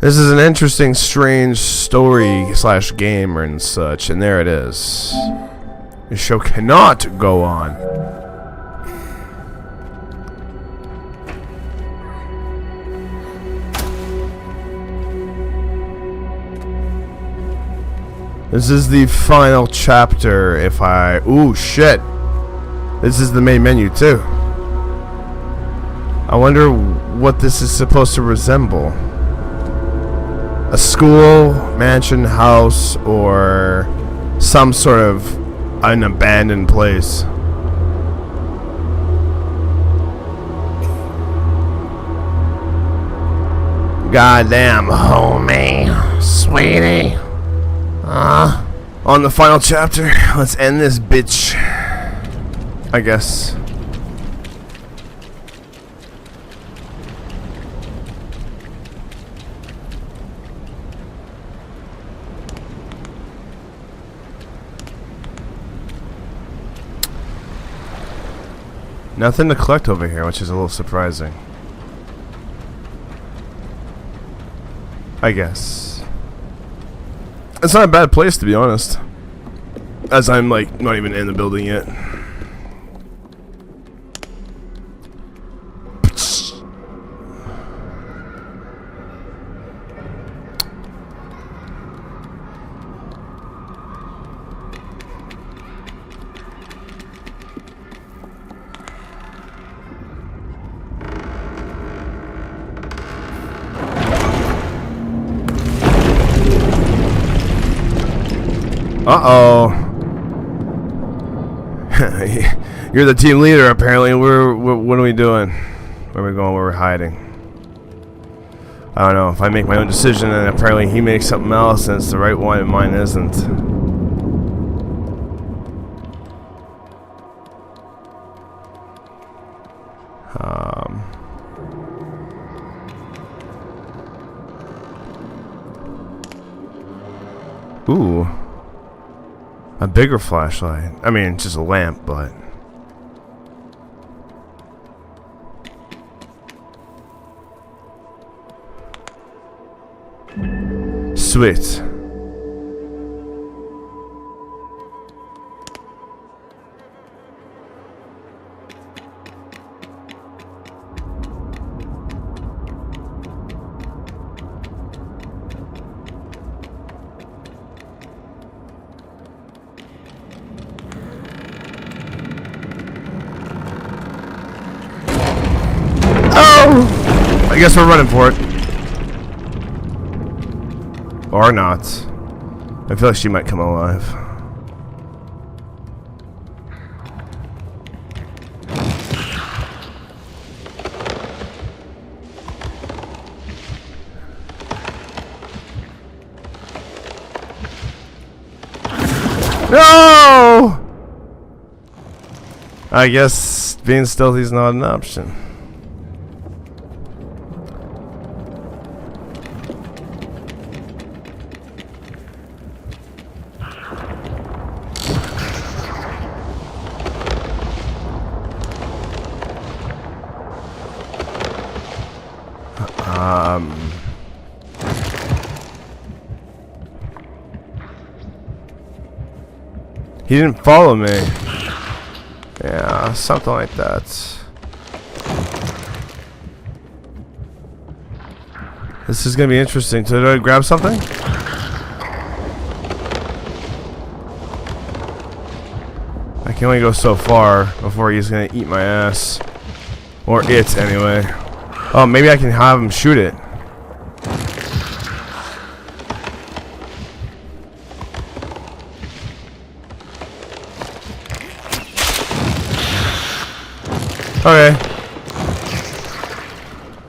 This is an interesting, strange story slash game and such, and there it is. The show cannot go on. This is the final chapter. If I... Ooh, shit. This is the main menu, too. I wonder what this is supposed to resemble. A school, mansion, house, or some sort of an abandoned place. Goddamn, homie, sweetie. On the final chapter, let's end this bitch. I guess. Nothing to collect over here, which is a little surprising. I guess. It's not a bad place, to be honest. As I'm, like, not even in the building yet. Uh-oh. You're the team leader, apparently. What are we doing? Where are we going? Where we're hiding? I don't know. If I make my own decision and apparently he makes something else and it's the right one and mine isn't. Ooh. A bigger flashlight. I mean, just a lamp, but... Sweet. I guess we're running for it. Or not. I feel like she might come alive. No! I guess being stealthy is not an option. He didn't follow me. Yeah, something like that. This is gonna be interesting. So do I grab something? I can only go so far before he's gonna eat my ass. Or it, anyway. Oh, maybe I can have him shoot it. Okay.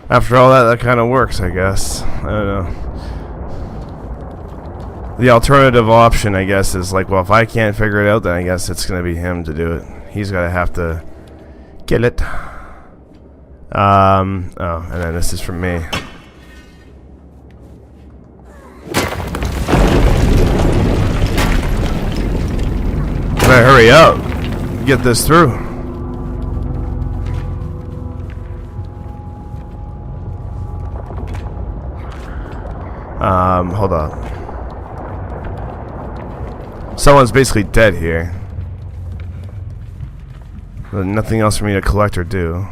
After all that, that kind of works, I guess. I don't know. The alternative option, I guess, is like, well, if I can't figure it out, then I guess it's going to be him to do it. He's going to have to kill it. Oh, and then this is from me. Better hurry up. Get this through. Hold up. Someone's basically dead here. There's nothing else for me to collect or do.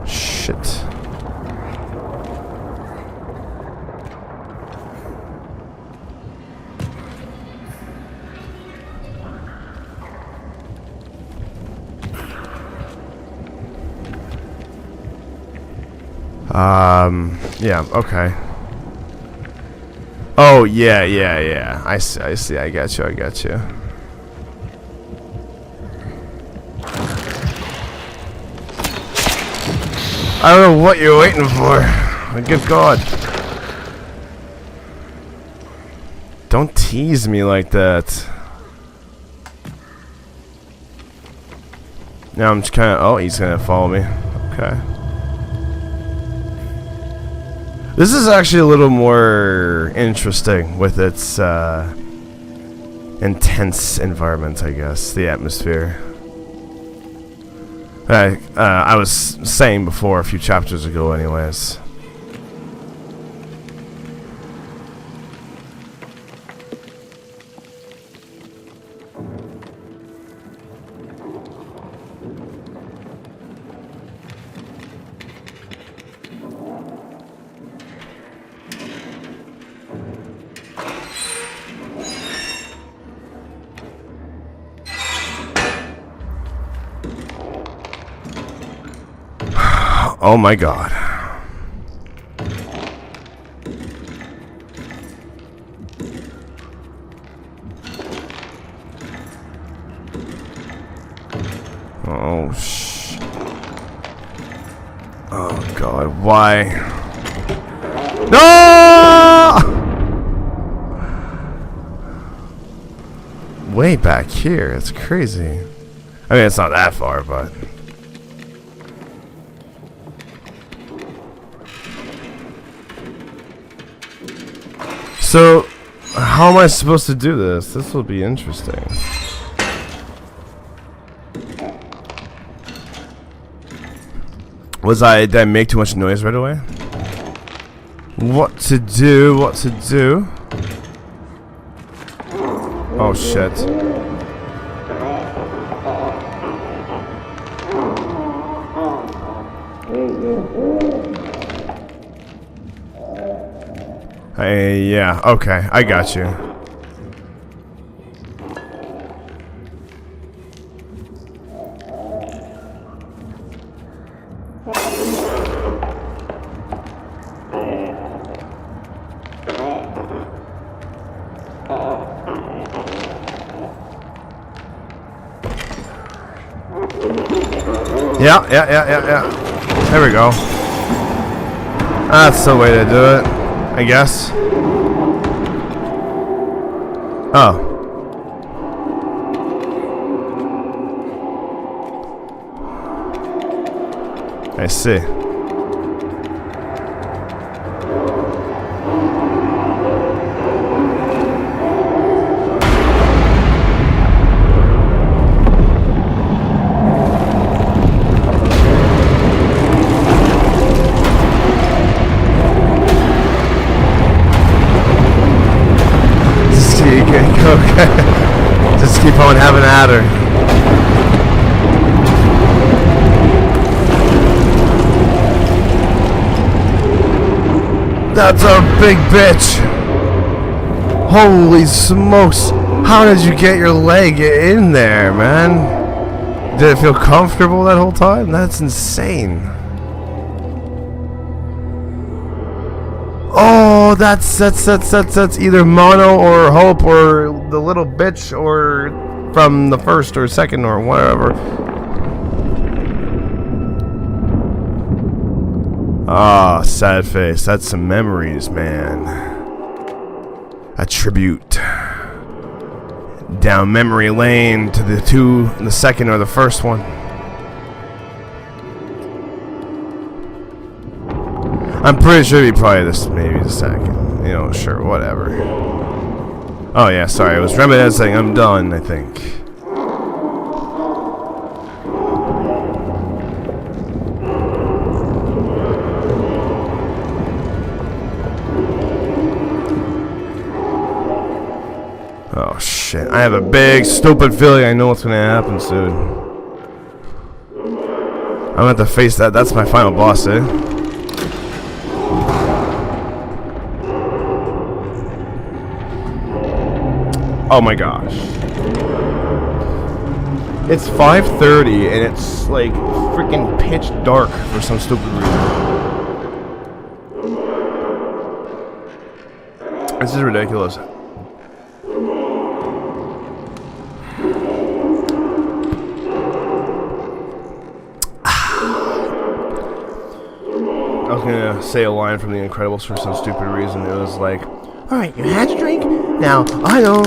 Shit. Yeah, okay. Oh, yeah. I see, I got you. I don't know what you're waiting for. Good God. Don't tease me like that. Now I'm just kinda, oh, he's gonna follow me. Okay. This is actually a little more interesting with its intense environment, I guess. The atmosphere. I was saying before, a few chapters ago anyways. Oh my God. Oh oh God, why? No! Way back here, it's crazy. I mean, it's not that far, but so, how am I supposed to do this? This will be interesting. Did I make too much noise right away? What to do? Oh shit. Hey, yeah, okay, I got you. Yeah. There we go. That's the way to do it, I guess. Oh. I see. Okay. Just keep on having at her. That's a big bitch. Holy smokes. How did you get your leg in there, man? Did it feel comfortable that whole time? That's insane. Oh, that's either Mono or Hope or the little bitch or from the first or second or whatever. Ah, sad face. That's some memories, man. A tribute down memory lane to the second or the first one. I'm pretty sure it'd be probably this, maybe the second. You know, sure, whatever. Oh yeah, sorry, I was reminiscing. I'm done, I think. I have a big, stupid feeling I know what's gonna happen soon. I'm gonna have to face that. That's my final boss, eh? Oh my gosh. It's 5:30 and it's like freaking pitch dark for some stupid reason. This is ridiculous. I was gonna say a line from The Incredibles for some stupid reason. It was like, "Alright, you had your drink? Now, I know.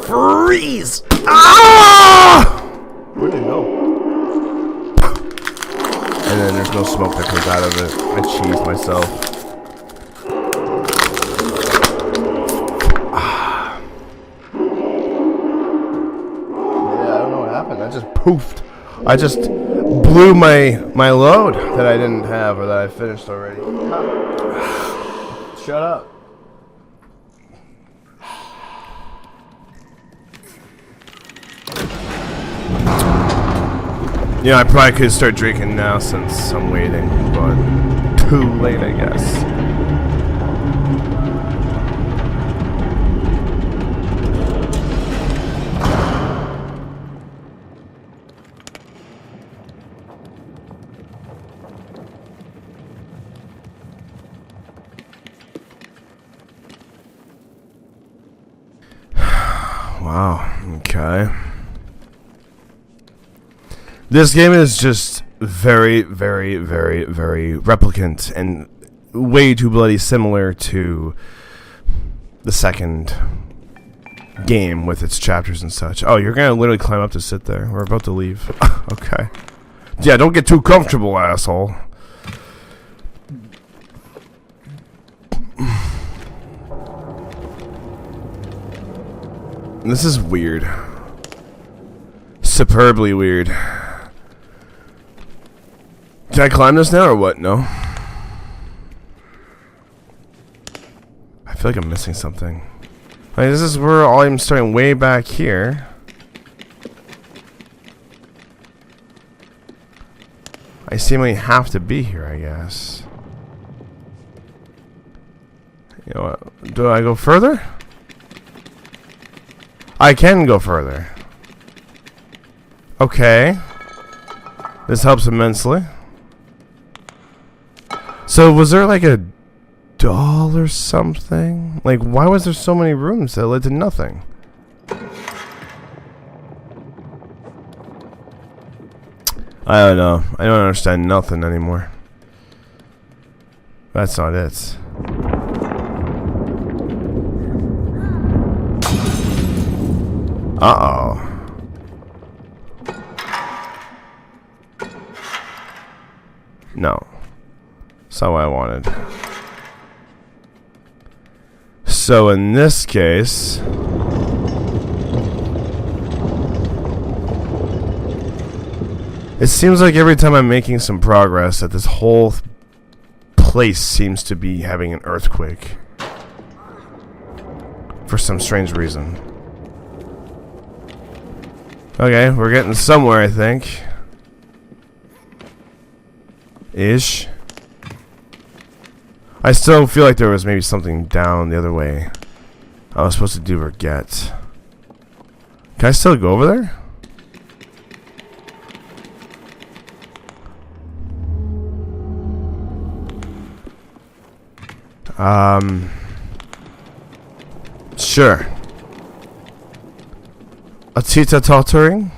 Freeze! Ah! Where'd it go? And then there's no smoke that comes out of it. I cheesed myself. Yeah, I don't know what happened. I just poofed. I just blew my load that I didn't have or that I finished already. Shut up. Yeah, I probably could start drinking now since I'm waiting, but too late, I guess. Wow, okay. This game is just very, very, very, very replicant and way too bloody similar to the second game with its chapters and such. Oh, you're gonna literally climb up to sit there. We're about to leave. Okay. Yeah, don't get too comfortable, asshole. This is weird. Superbly weird. Can I climb this now or what? No. I feel like I'm missing something. Like, this is where I'm starting way back here. I seemingly have to be here, I guess. You know what? Do I go further? I can go further. Okay. This helps immensely. So was there like a doll or something? Like, why was there so many rooms that led to nothing? I don't know. I don't understand nothing anymore. That's not it. Uh-oh. No. That's not what I wanted. So in this case... it seems like every time I'm making some progress that this whole place seems to be having an earthquake. For some strange reason. Okay, we're getting somewhere, I think. Ish. I still feel like there was maybe something down the other way I was supposed to do or get. Can I still go over there? Sure. A Tita tottering?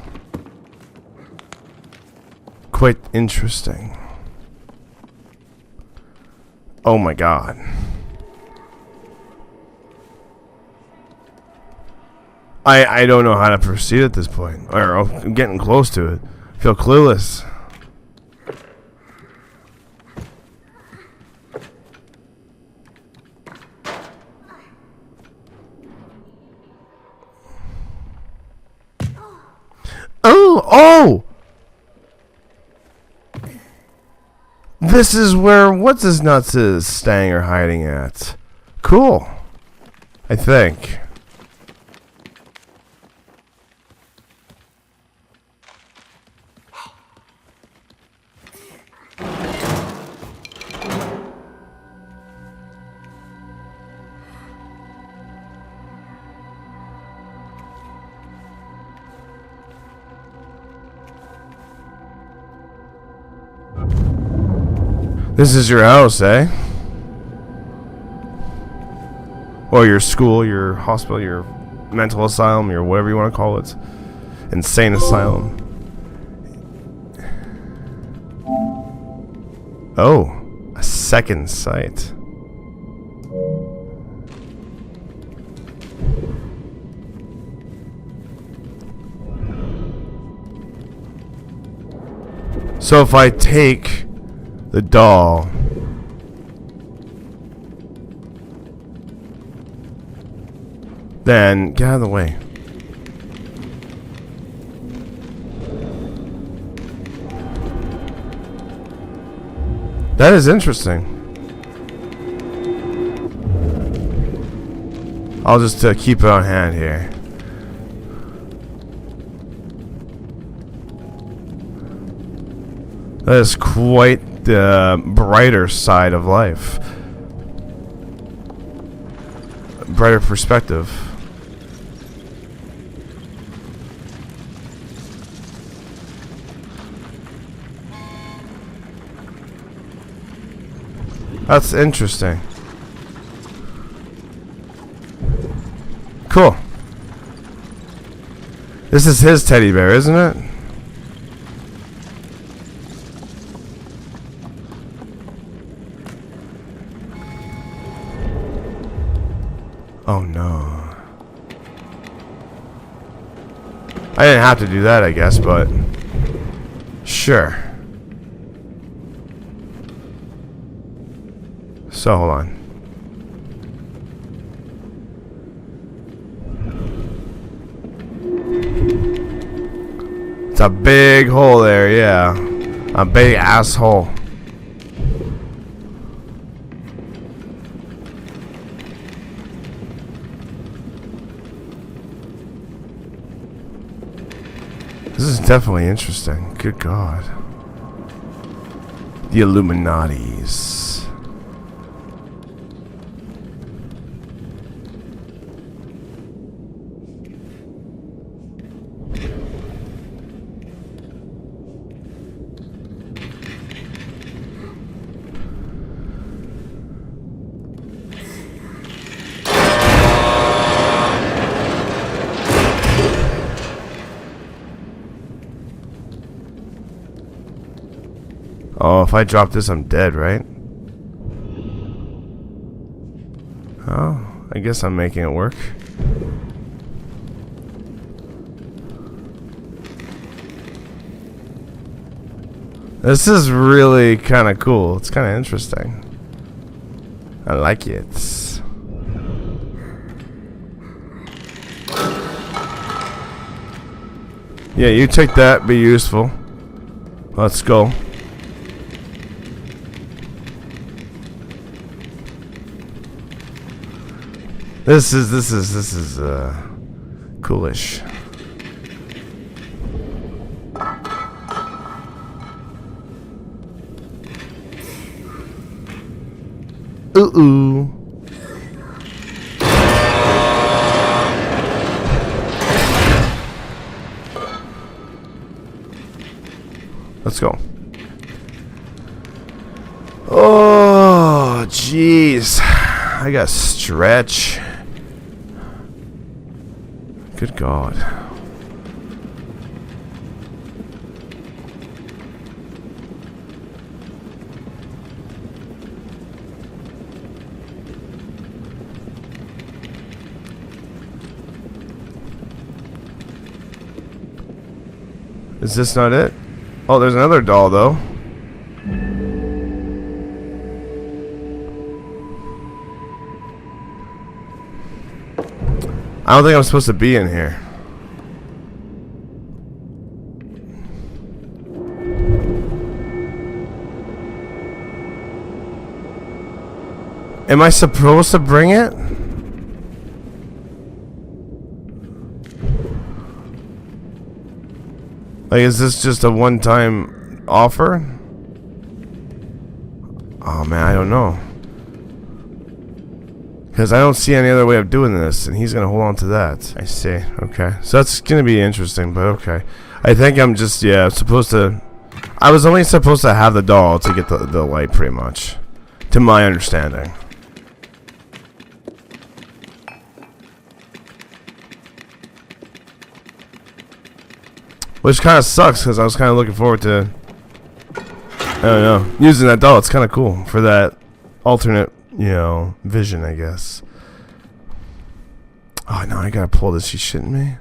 Quite interesting. Oh my god. I don't know how to proceed at this point. Or I'm getting close to it. I feel clueless. Oh! This is where what's his nuts is staying or hiding at. Cool. I think. This is your house, eh? Or your school, your hospital, your mental asylum, your whatever you want to call it. Insane asylum. Oh, a second site. So if I take the doll, then get out of the way. That is interesting. I'll just keep it on hand here. That is quite the brighter side of life. Brighter perspective. That's interesting. Cool. This is his teddy bear, isn't it? Oh no. I didn't have to do that, I guess, but sure. So hold on. It's a big hole there, yeah. A big asshole. This is definitely interesting. Good God. The Illuminatis. Oh, if I drop this, I'm dead, right? Oh, I guess I'm making it work. This is really kind of cool. It's kind of interesting. I like it. Yeah, you take that. Be useful. Let's go. This is coolish. Ooh. Let's go. Oh, jeez. I got stretch. Good God. Is this not it? Oh, there's another doll, though. I don't think I'm supposed to be in here. Am I supposed to bring it? Like, is this just a one-time offer? Oh man, I don't know. Because I don't see any other way of doing this, and he's gonna hold on to that. I see. Okay, so that's gonna be interesting, but okay. I think I'm just supposed to. I was only supposed to have the doll to get the light, pretty much, to my understanding. Which kind of sucks, because I was kind of looking forward to, I don't know, using that doll. It's kind of cool for that alternate, vision, I guess. Oh, no, I gotta pull this. You shitting me?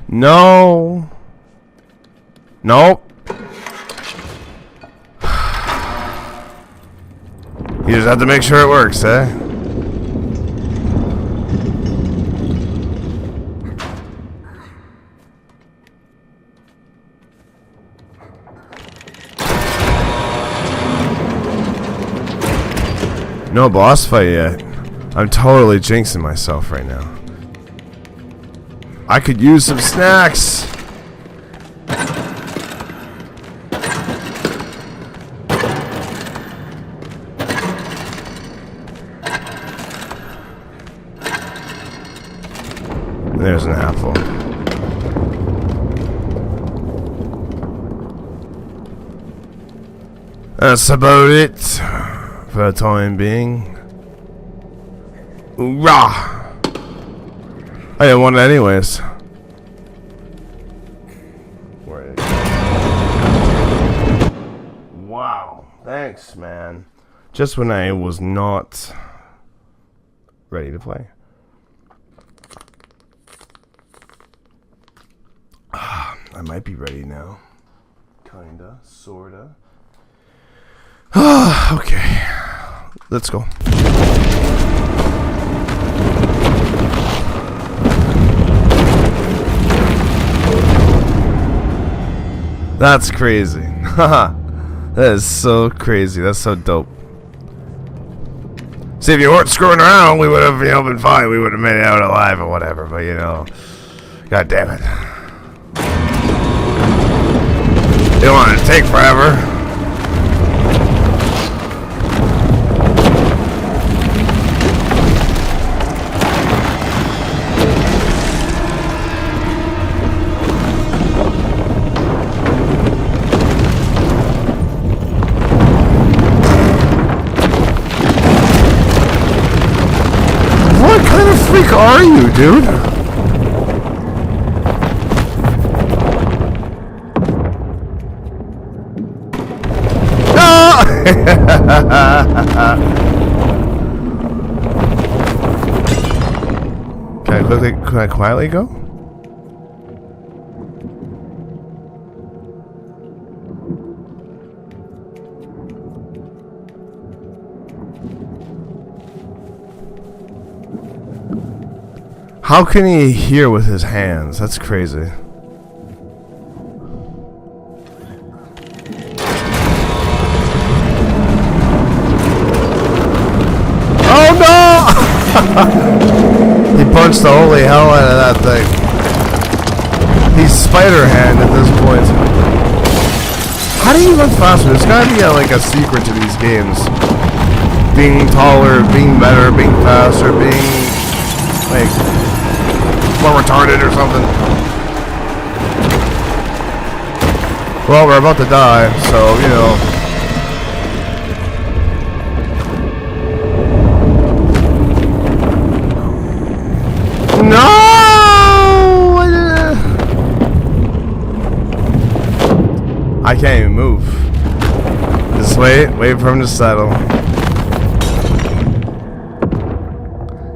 No. Nope. You just have to make sure it works, eh? No boss fight yet. I'm totally jinxing myself right now. I could use some snacks. There's an apple. That's about it for the time being. Rah! I didn't want it anyways. Wow. Thanks, man. Just when I was not ready to play. I might be ready now. Kinda. Sorta. Okay. Let's go. That's crazy. Haha. That is so crazy. That's so dope. See, if you weren't screwing around, we would have been fine. We would have made it out alive or whatever. But god damn it. You don't want it to take forever. What kind of freak are you, dude? No! Can I quietly go? How can he hear with his hands? That's crazy. Oh no! He punched the holy hell out of that thing. He's Spider-Hand at this point. How do you run faster? There's gotta be like a secret to these games. Being taller, being better, being faster, being like more retarded or something. Well, we're about to die, so No! I can't even move. Just wait for him to settle.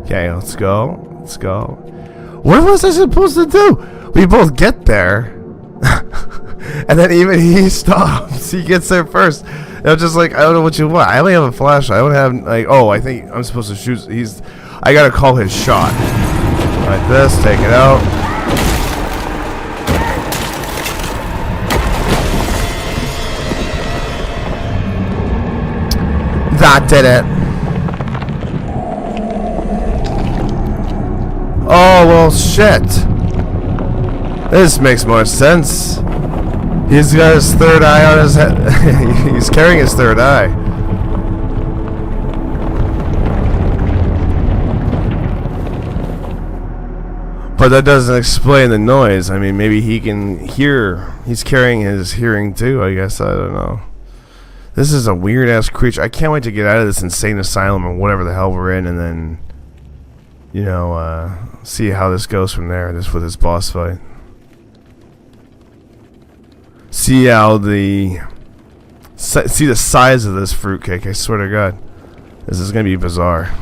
Okay, let's go. Let's go. What was I supposed to do? We both get there. And then even he stops. He gets there first. I'm just like, I don't know what you want. I only have a flashlight. I don't have I think I'm supposed to shoot. I gotta call his shot. Like this, take it out. did it. Oh, well, shit. This makes more sense. He's got his third eye on his head. He's carrying his third eye. But that doesn't explain the noise. I mean, maybe he can hear. He's carrying his hearing too, I guess. I don't know. This is a weird-ass creature. I can't wait to get out of this insane asylum or whatever the hell we're in, and then, you know, see how this goes from there, this with this boss fight. See how see the size of this fruitcake, I swear to God. This is going to be bizarre.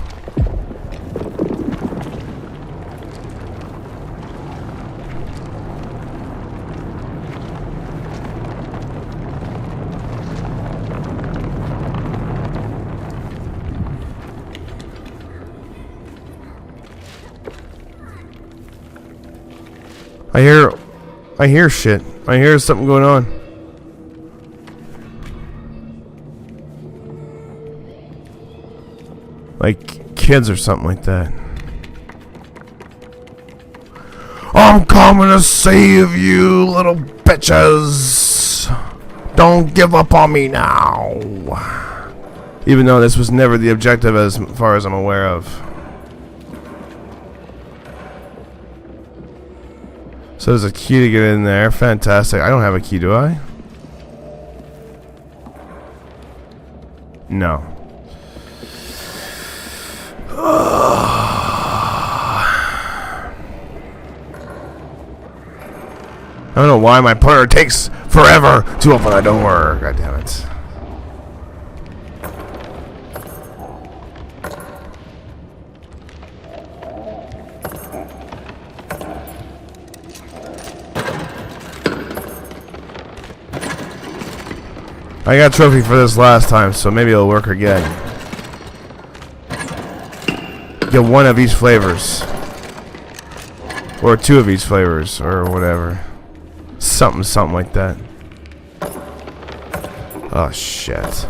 I hear shit. I hear something going on. Like kids or something like that. I'm coming to save you, little bitches. Don't give up on me now. Even though this was never the objective as far as I'm aware of. So there's a key to get in there. Fantastic. I don't have a key, do I? No. I don't know why my partner takes forever to open a door. God damn it. I got a trophy for this last time, so maybe it'll work again. Get one of each flavors. Or two of each flavors, or whatever. Something like that. Oh, shit.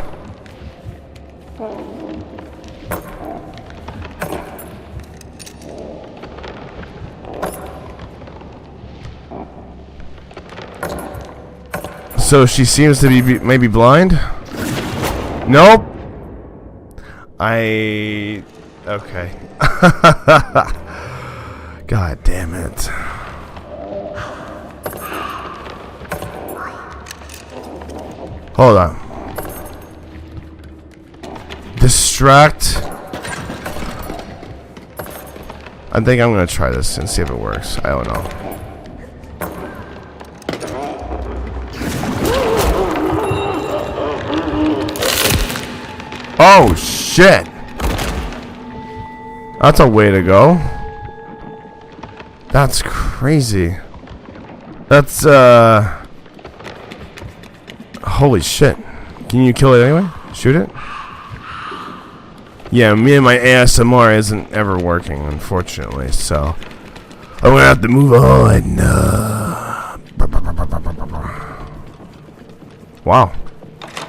So she seems to be maybe blind? Nope. Okay. God damn it. Hold on. Distract. I think I'm gonna try this and see if it works. I don't know. Oh shit! That's a way to go. That's crazy. That's holy shit. Can you kill it anyway? Shoot it? Yeah, me and my ASMR isn't ever working, unfortunately, so I'm gonna have to move on. Wow.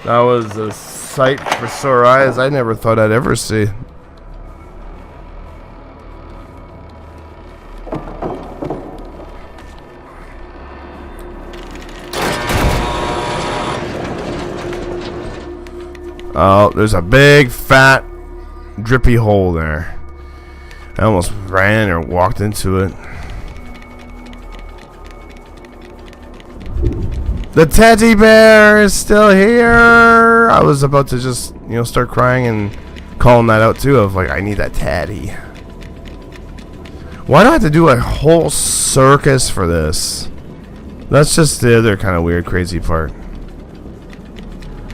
That was a sight for sore eyes I never thought I'd ever see. Oh, there's a big, fat, drippy hole there. I almost ran or walked into it. The teddy bear is still here. I was about to just, start crying and calling that out too of like, I need that teddy. Why do I have to do a whole circus for this? That's just the other kind of weird, crazy part.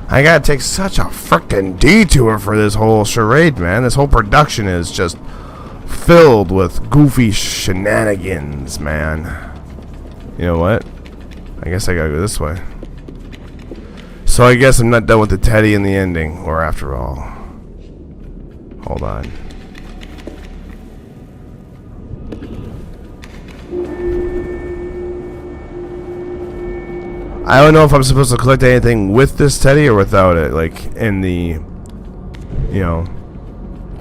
I gotta take such a frickin' detour for this whole charade, man. This whole production is just filled with goofy shenanigans, man. You know what? I guess I gotta go this way. So I guess I'm not done with the teddy in the ending, or after all. Hold on. I don't know if I'm supposed to collect anything with this teddy or without it, like in the, you know,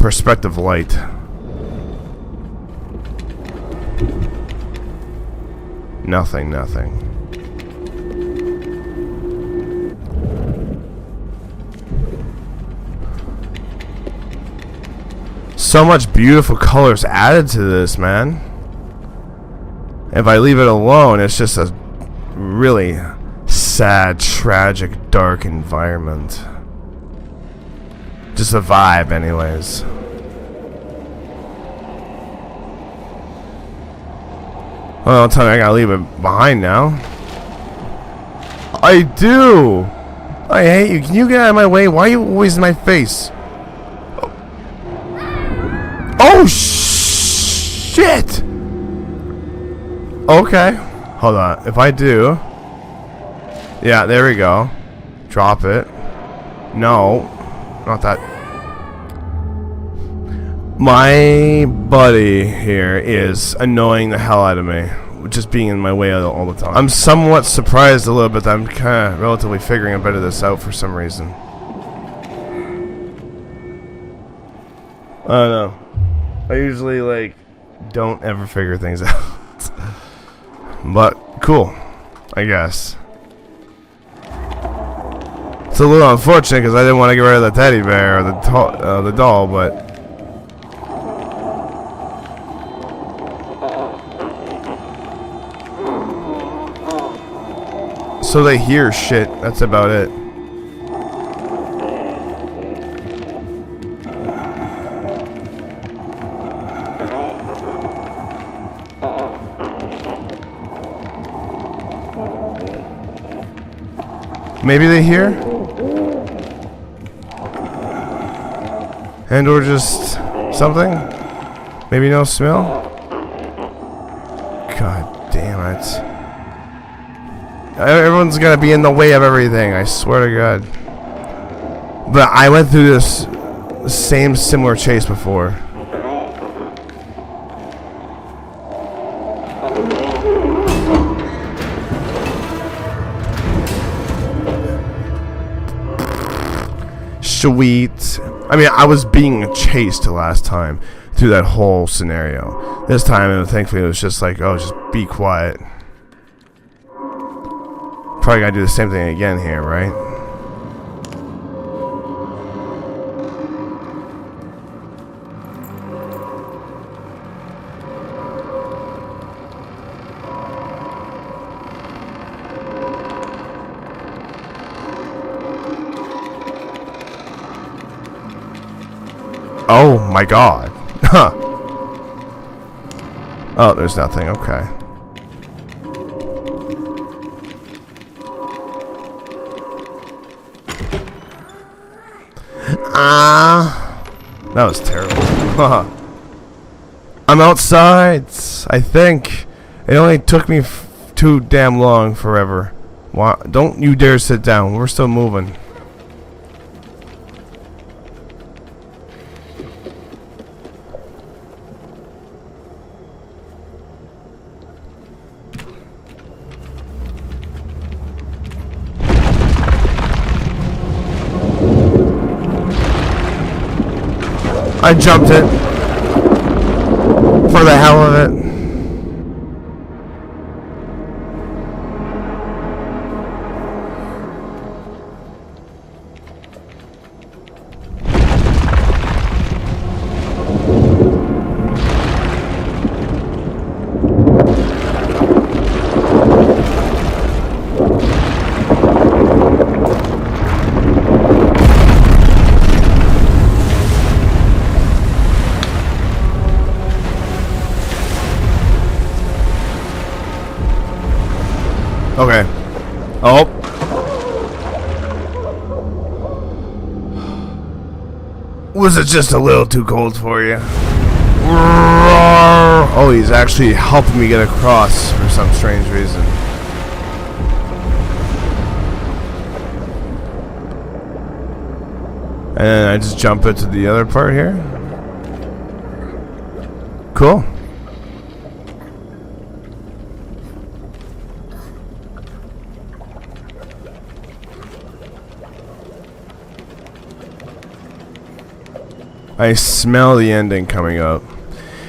perspective light. Nothing, nothing. So much beautiful colors added to this, man. If I leave it alone, it's just a really sad, tragic, dark environment. Just a vibe, anyways. Well, tell me I gotta leave it behind now. I do! I hate you. Can you get out of my way? Why are you always in my face? Oh, shit! Okay. Hold on. If I do... Yeah, there we go. Drop it. No. Not that. My buddy here is annoying the hell out of me. Just being in my way all the time. I'm somewhat surprised a little bit that I'm kind of relatively figuring a bit of this out for some reason. I don't know. I usually, like, don't ever figure things out. But, cool. I guess. It's a little unfortunate because I didn't want to get rid of the teddy bear or the doll, but... So they hear shit. That's about it. Maybe they hear? And or just something? Maybe no smell? God damn it. Everyone's gonna be in the way of everything, I swear to God. But I went through this same similar chase before. Sweet. I mean, I was being chased last time through that whole scenario. This time, thankfully, it was just like, oh, just be quiet. Probably gotta do the same thing again here, right? Oh my God. Huh. Oh, there's nothing. Okay. That was terrible. I'm outside, I think. It only took me too damn long, forever. Why? Don't you dare sit down. We're still moving. I jumped it for the hell of it. Okay. Oh. Was it just a little too cold for you? Oh, he's actually helping me get across for some strange reason. And then I just jump into the other part here. Cool. I smell the ending coming up.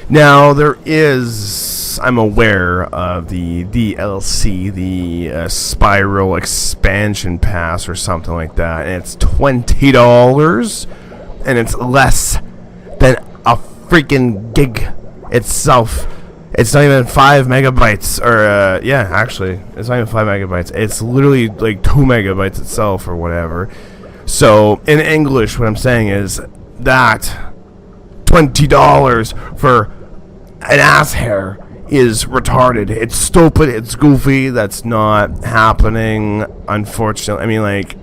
Now, I'm aware of the DLC, the Spiral Expansion Pass or something like that, and it's $20, and it's less than a freaking gig itself. It's not even 5 megabytes, or, actually, it's not even 5 megabytes. It's literally like 2 megabytes itself, or whatever. So, in English, what I'm saying is that $20 for an ass hair is retarded. It's stupid, it's goofy, that's not happening, unfortunately. I mean, like,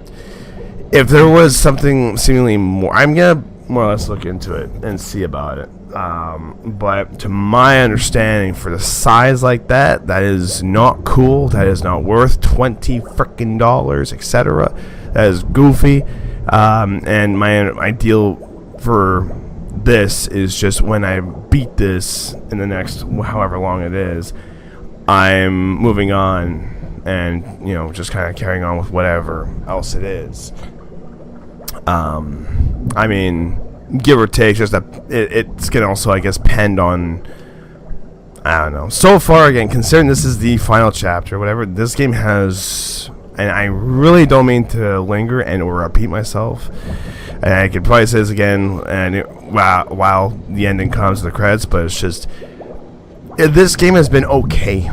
if there was something seemingly more, I'm gonna more or less look into it and see about it. But to my understanding, for the size like that, that is not cool. That is not worth $20 frickin' dollars, etc. That is goofy. And my ideal for this is just when I beat this in the next however long it is, I'm moving on and just kind of carrying on with whatever else it is. I mean, give or take, just that it's gonna also, I guess, depend on, I don't know. So far, again, considering this is the final chapter, whatever, this game has, and I really don't mean to linger and or repeat myself, and I could probably say this again, and while the ending comes to the credits, but it's just, this game has been okay.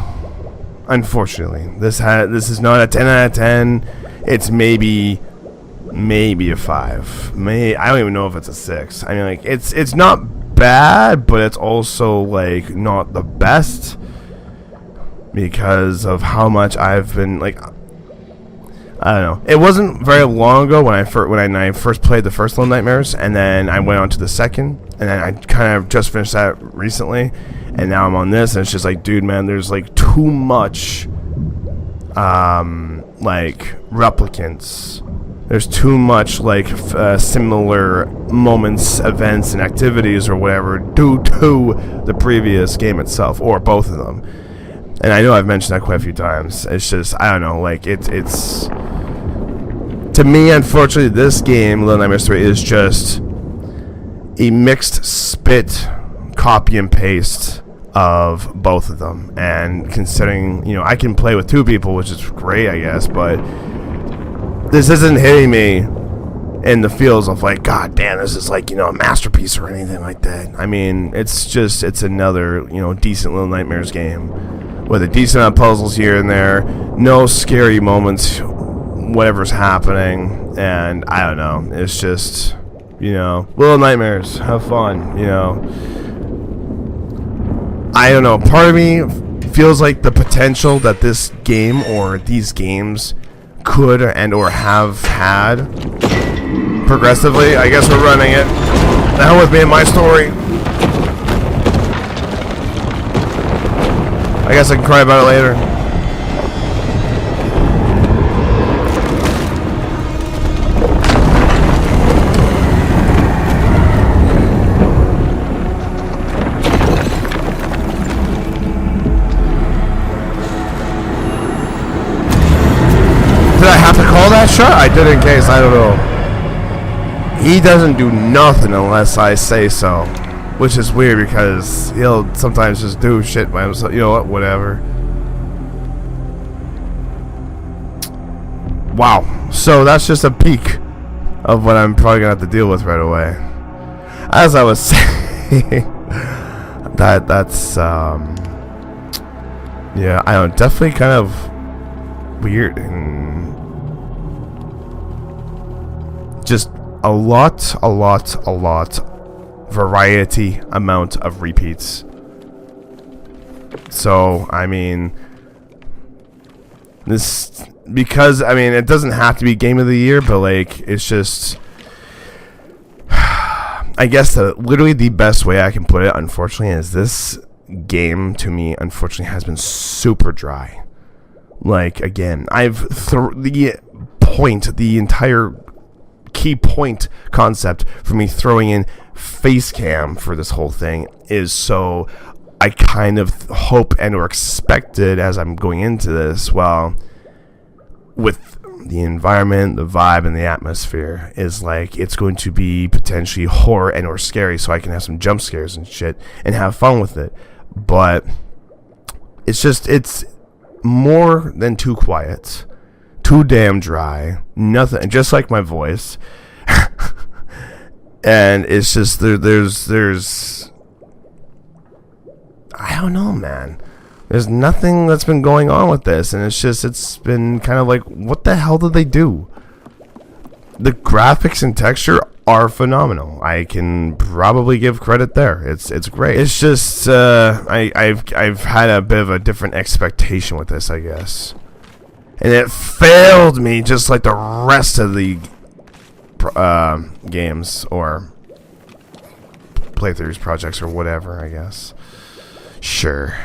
Unfortunately, this is not a 10 out of 10. It's maybe a 5. I don't even know if it's a 6. I mean, like, it's not bad, but it's also like not the best because of how much I've been like. I don't know. It wasn't very long ago when I first played the first Little Nightmares, and then I went on to the second, and then I kind of just finished that recently, and now I'm on this, and it's just like, dude, man, there's like too much, like replicants. There's too much like similar moments, events, and activities or whatever due to the previous game itself, or both of them. And I know I've mentioned that quite a few times. It's just, I don't know, like, it's to me, unfortunately, this game, Little Nightmares 3, is just a mixed spit, copy and paste of both of them. And considering, I can play with 2 people, which is great, I guess, but this isn't hitting me in the feels of like, god damn, this is like, a masterpiece or anything like that. I mean, it's another, decent Little Nightmares game with a decent amount of puzzles here and there, no scary moments, whatever's happening, and I don't know, it's just, Little Nightmares, have fun, I don't know, part of me feels like the potential that this game or these games could and or have had progressively. I guess we're running it. The hell with me and my story. I guess I can cry about it later. Did I have to call that shot? I did in case, I don't know. He doesn't do nothing unless I say so. Which is weird because he'll sometimes just do shit by himself. You know what? Whatever. Wow. So that's just a peek of what I'm probably going to have to deal with right away. As I was saying, that's, yeah, I don't know, definitely kind of weird and just a lot variety amount of repeats. So I mean, this, because I mean, it doesn't have to be game of the year, but like, it's just, I guess literally the best way I can put it, unfortunately, is this game to me unfortunately has been super dry. Like, again, the entire key point concept for me throwing in face cam for this whole thing is so I kind of hope and or expected as I'm going into this, well, with the environment, the vibe, and the atmosphere is like it's going to be potentially horror and or scary, so I can have some jump scares and shit and have fun with it. But it's more than too quiet, too damn dry, nothing, just like my voice. And it's just there's I don't know, man. There's nothing that's been going on with this, and it's been kind of like, what the hell did they do? The graphics and texture are phenomenal. I can probably give credit there. It's great. It's just I've had a bit of a different expectation with this, I guess, and it failed me just like the rest of the games or playthroughs, projects, or whatever, I guess. Sure.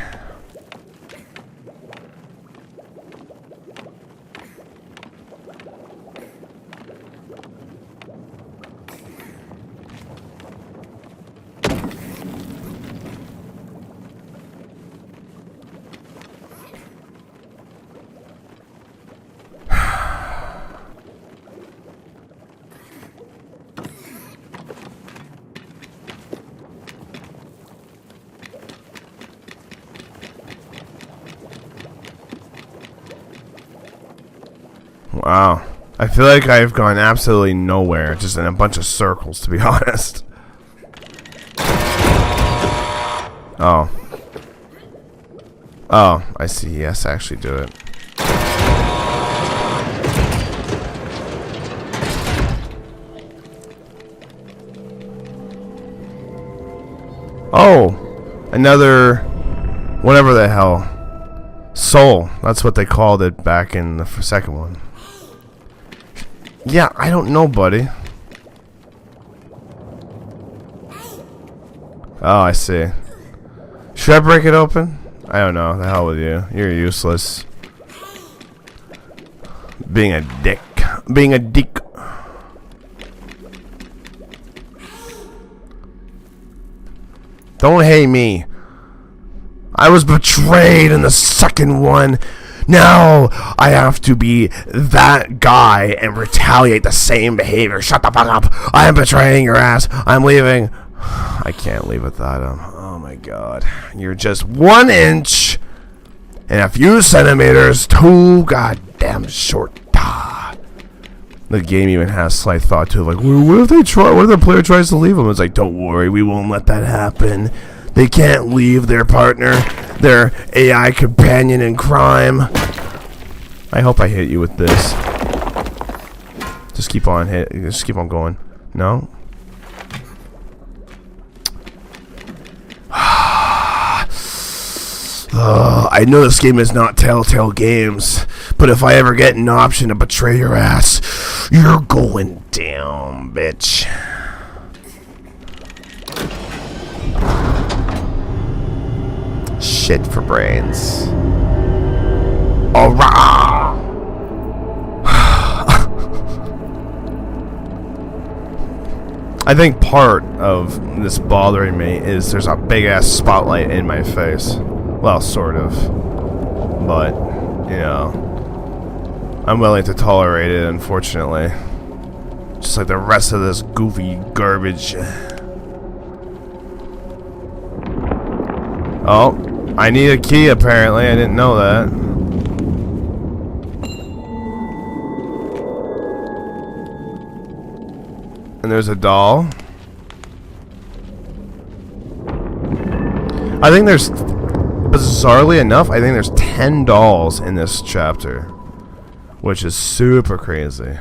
Wow. I feel like I've gone absolutely nowhere, just in a bunch of circles, to be honest. Oh. Oh, I see. Yes, actually do it. Oh! Another... whatever the hell. Soul. That's what they called it back in the second one. Yeah, I don't know, buddy. Oh, I see. Should I break it open? I don't know. The hell with you. You're useless. Being a dick. Being a dick. Don't hate me. I was betrayed in the second one. Now I have to be that guy and retaliate the same behavior. Shut the fuck up. I am betraying your ass. I'm leaving. I can't leave without him. Oh my god. You're just 1 inch and a few centimeters too goddamn short. The game even has slight thought to it. Like, what if they try? What if the player tries to leave him? It's like, don't worry. We won't let that happen. They can't leave their partner, their AI companion in crime. I hope I hit you with this. Just keep on just keep on going. No? I know this game is not Telltale Games, but if I ever get an option to betray your ass, you're going down, bitch. Shit for brains. Alright. I think part of this bothering me is there's a big ass spotlight in my face. Well, sort of. But, you know, I'm willing to tolerate it, unfortunately. Just like the rest of this goofy garbage. Oh, I need a key apparently. I didn't know that. And there's a doll. I think there's, bizarrely enough, I think there's 10 dolls in this chapter, which is super crazy.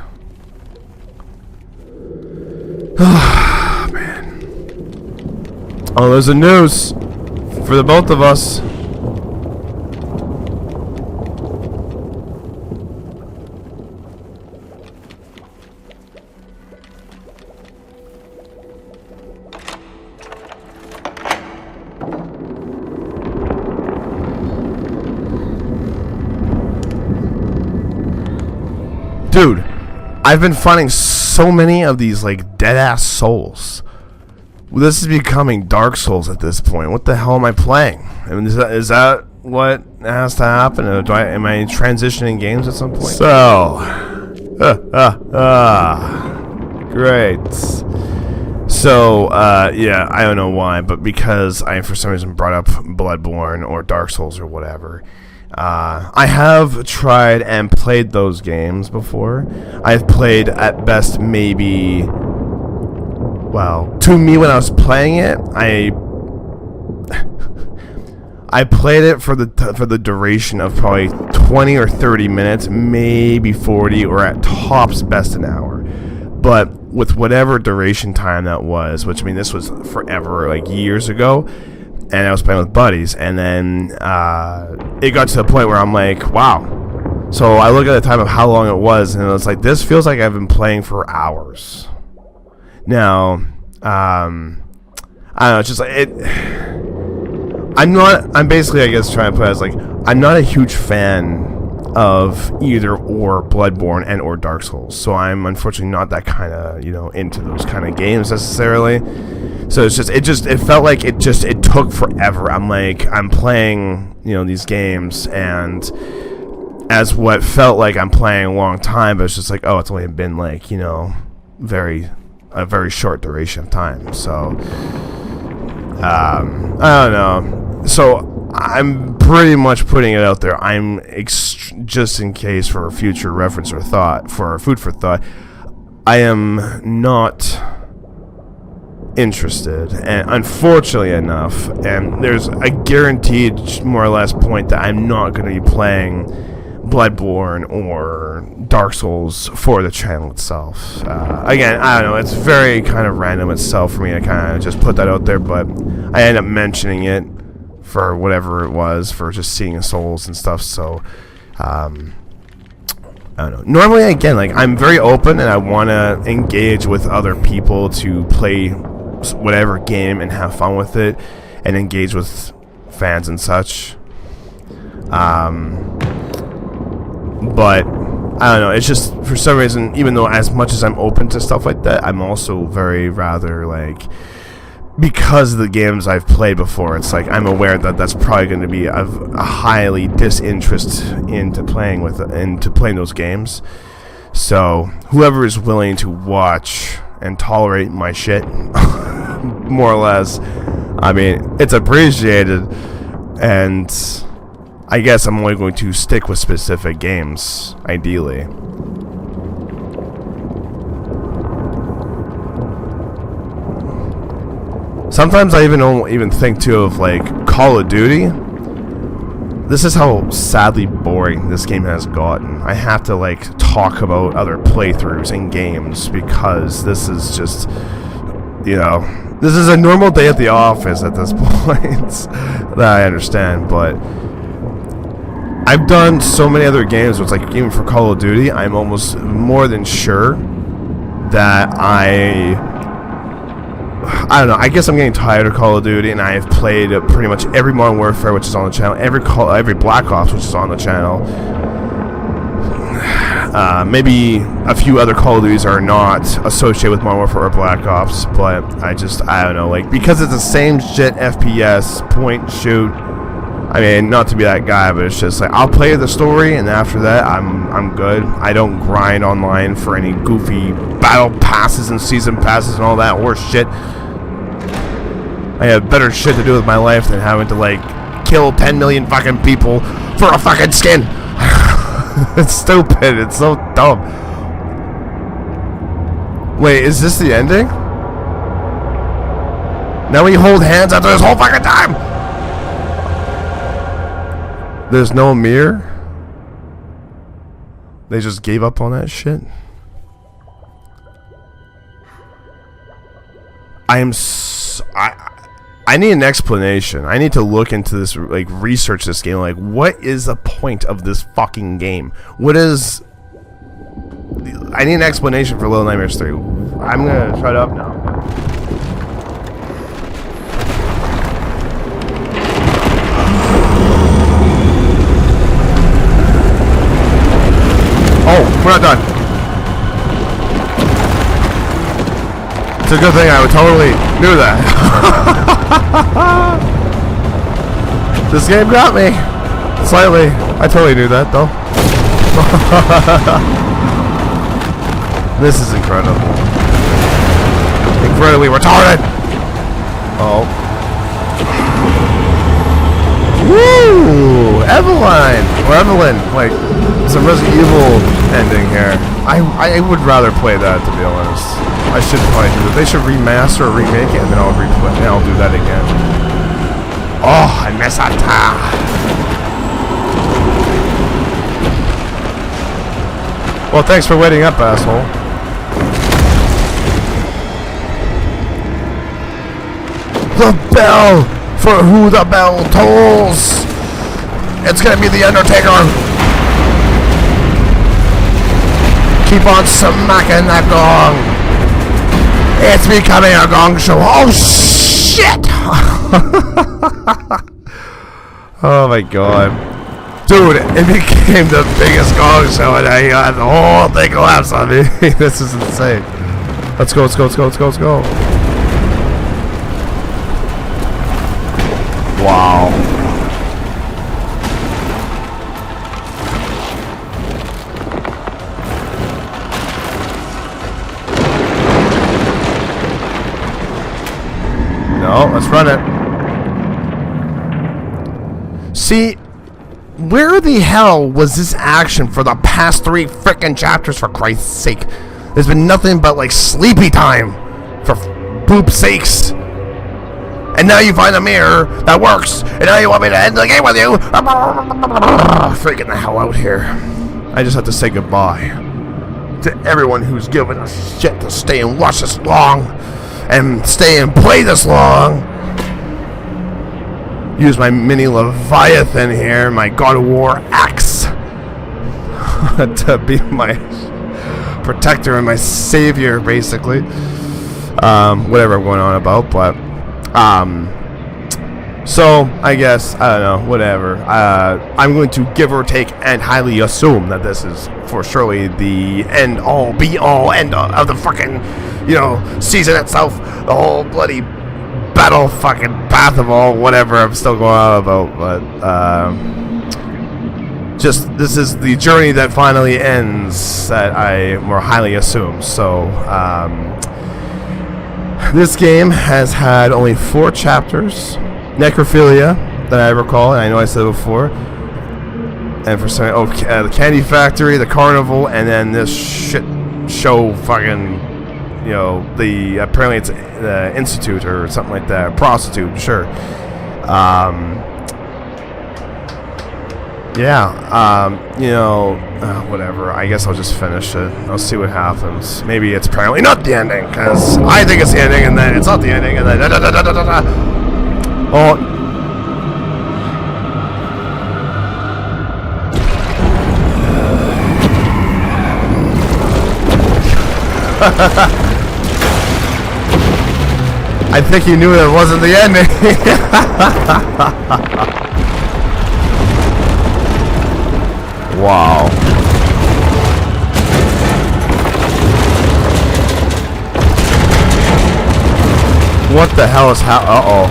Man. Oh, there's a noose for the both of us. Dude, I've been finding so many of these like dead ass souls. This is becoming Dark Souls at this point. What the hell am I playing? I mean, is that what has to happen? Am I transitioning games at some point? So, Great. So, yeah, I don't know why, but because I, for some reason, brought up Bloodborne or Dark Souls or whatever, I have tried and played those games before. I've played, at best, maybe... Well, to me, when I was playing it, I played it for the duration of probably 20 or 30 minutes, maybe 40, or at tops best an hour. But with whatever duration time that was, which, I mean, this was forever, like years ago, and I was playing with buddies, and then it got to the point where I'm like, wow. So I look at the time of how long it was, and it's like, this feels like I've been playing for hours. Now, I don't know, it's just like, I'm basically, I guess, trying to put it as, like, I'm not a huge fan of either or Bloodborne and or Dark Souls, so I'm unfortunately not that kind of, into those kind of games necessarily. So it felt like it took forever. I'm playing, these games, and as what felt like I'm playing a long time, but it's just like, oh, it's only been like, a very short duration of time. So I don't know. So I'm pretty much putting it out there. I'm just in case for future reference or thought, for food for thought, I am not interested, and unfortunately enough, and there's a guaranteed more or less point that I'm not going to be playing Bloodborne or Dark Souls for the channel itself. Again, I don't know, it's very kind of random itself for me to kind of just put that out there, but I end up mentioning it for whatever it was, for just seeing souls and stuff. So I don't know. Normally, again, like, I'm very open and I want to engage with other people to play whatever game and have fun with it and engage with fans and such. But I don't know, it's just, for some reason, even though as much as I'm open to stuff like that, I'm also very rather, like, because of the games I've played before, it's like I'm aware that that's probably going to be a highly disinterest into playing those games. So whoever is willing to watch and tolerate my shit, more or less, I mean, it's appreciated, and I guess I'm only going to stick with specific games, ideally. Sometimes I don't even think too of, like, Call of Duty. This is how sadly boring this game has gotten. I have to, like, talk about other playthroughs in games because this is just, this is a normal day at the office at this point. That I understand, but I've done so many other games where it's like, even for Call of Duty, I'm almost more than sure that I don't know, I guess I'm getting tired of Call of Duty, and I have played pretty much every Modern Warfare which is on the channel, every Black Ops which is on the channel. Maybe a few other Call of Duties are not associated with Modern Warfare or Black Ops, but I don't know, like, because it's the same shit, FPS, point, shoot. I mean, not to be that guy, but it's just like, I'll play the story, and after that, I'm good. I don't grind online for any goofy battle passes and season passes and all that horse shit. I have better shit to do with my life than having to, like, kill 10 million fucking people for a fucking skin. It's stupid. It's so dumb. Wait, is this the ending? Now we hold hands after this whole fucking time. There's no mirror? They just gave up on that shit? I need an explanation. I need to look into this, like, research this game. Like, what is the point of this fucking game? What is... I need an explanation for Little Nightmares 3. I'm gonna try it up now. Oh, we're not done. It's a good thing I would totally knew that. This game got me. Slightly. I totally knew that, though. This is incredible. Incredibly retarded. Oh. Woo! Eveline! Or Evelyn. Like, it's a Resident Evil ending here. I would rather play that, to be honest. I should probably do it. They should remaster or remake it, and then I'll replay. And I'll do that again. Oh, I miss that. Well, thanks for waiting up, asshole. The bell! For who the bell tolls! It's gonna be the Undertaker! Keep on smacking that gong! It's becoming a gong show! Oh shit! Oh my god. Dude, it became the biggest gong show and I got the whole thing collapse on me. This is insane. Let's go, let's go, let's go, let's go, let's go. Wow. No, let's run it. See, where the hell was this action for the past 3 frickin' chapters, for Christ's sake? There's been nothing but like sleepy time, for poop's sakes. And now you find a mirror that works, and now you want me to end the game with you? Freaking the hell out here. I just have to say goodbye to everyone who's given a shit to stay and watch this long, and stay and play this long. Use my mini Leviathan here, my God of War axe, to be my protector and my savior, basically. Whatever I'm going on about, but so I guess I don't know, whatever. I'm going to give or take and highly assume that this is for surely the end all be all end of the fucking, you know, season itself, the whole bloody battle fucking path of all whatever I'm still going on about, but just this is the journey that finally ends, that I more highly assume. So this game has had only 4 chapters. Necrophilia, that I recall, and I know I said it before. And for some, the Candy Factory, the Carnival, and then this shit show fucking, you know, the, apparently it's the Institute or something like that. Prostitute, sure. You know, whatever. I guess I'll just finish it. I'll see what happens. Maybe it's apparently not the ending, because I think it's the ending, and then it's not the ending, and then oh. I think you knew it wasn't the ending. Wow. What the hell is uh-oh.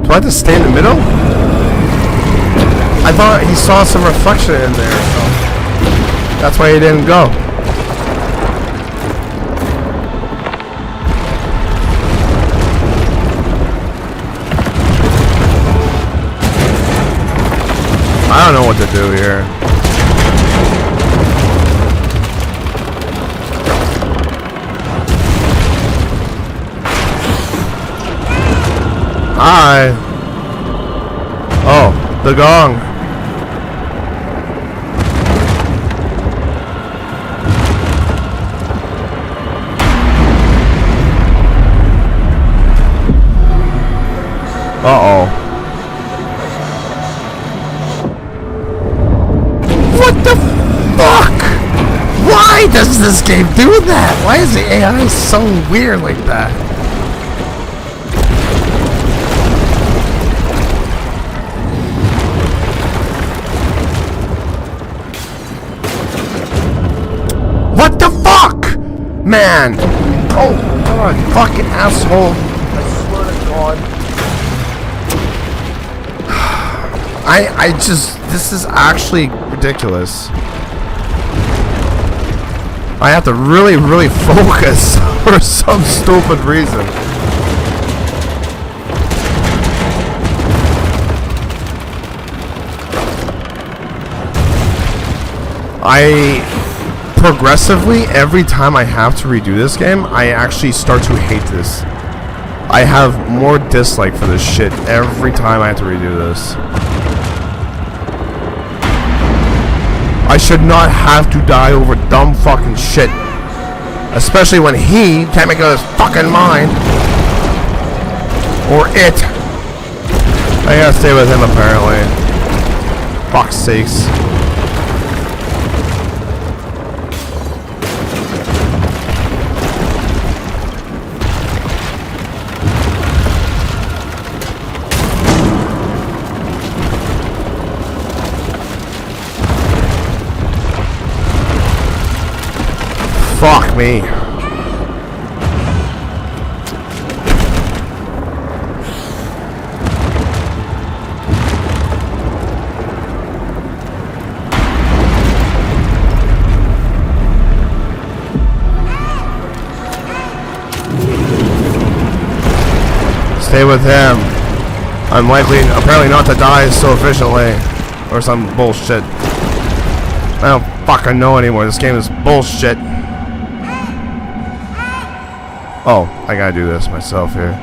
Do I have to stay in the middle? I thought he saw some reflection in there, so that's why he didn't go. I don't know what to do here. Hi. Oh, the gong. Uh-oh. What the fuck? Why does this game do that? Why is the AI so weird like that? What the fuck? Man. Oh, God. Fucking asshole. I swear to God. I just, this is actually ridiculous. I have to really, really focus for some stupid reason. Progressively, every time I have to redo this game, I actually start to hate this. I have more dislike for this shit every time I have to redo this. I should not have to die over dumb fucking shit. Especially when he can't make up his fucking mind. Or it. I gotta stay with him apparently. Fuck's sakes. Fuck me. Stay with him. I'm likely, apparently not to die so efficiently. Or some bullshit. I don't fucking know anymore. This game is bullshit. Oh, I gotta do this myself here.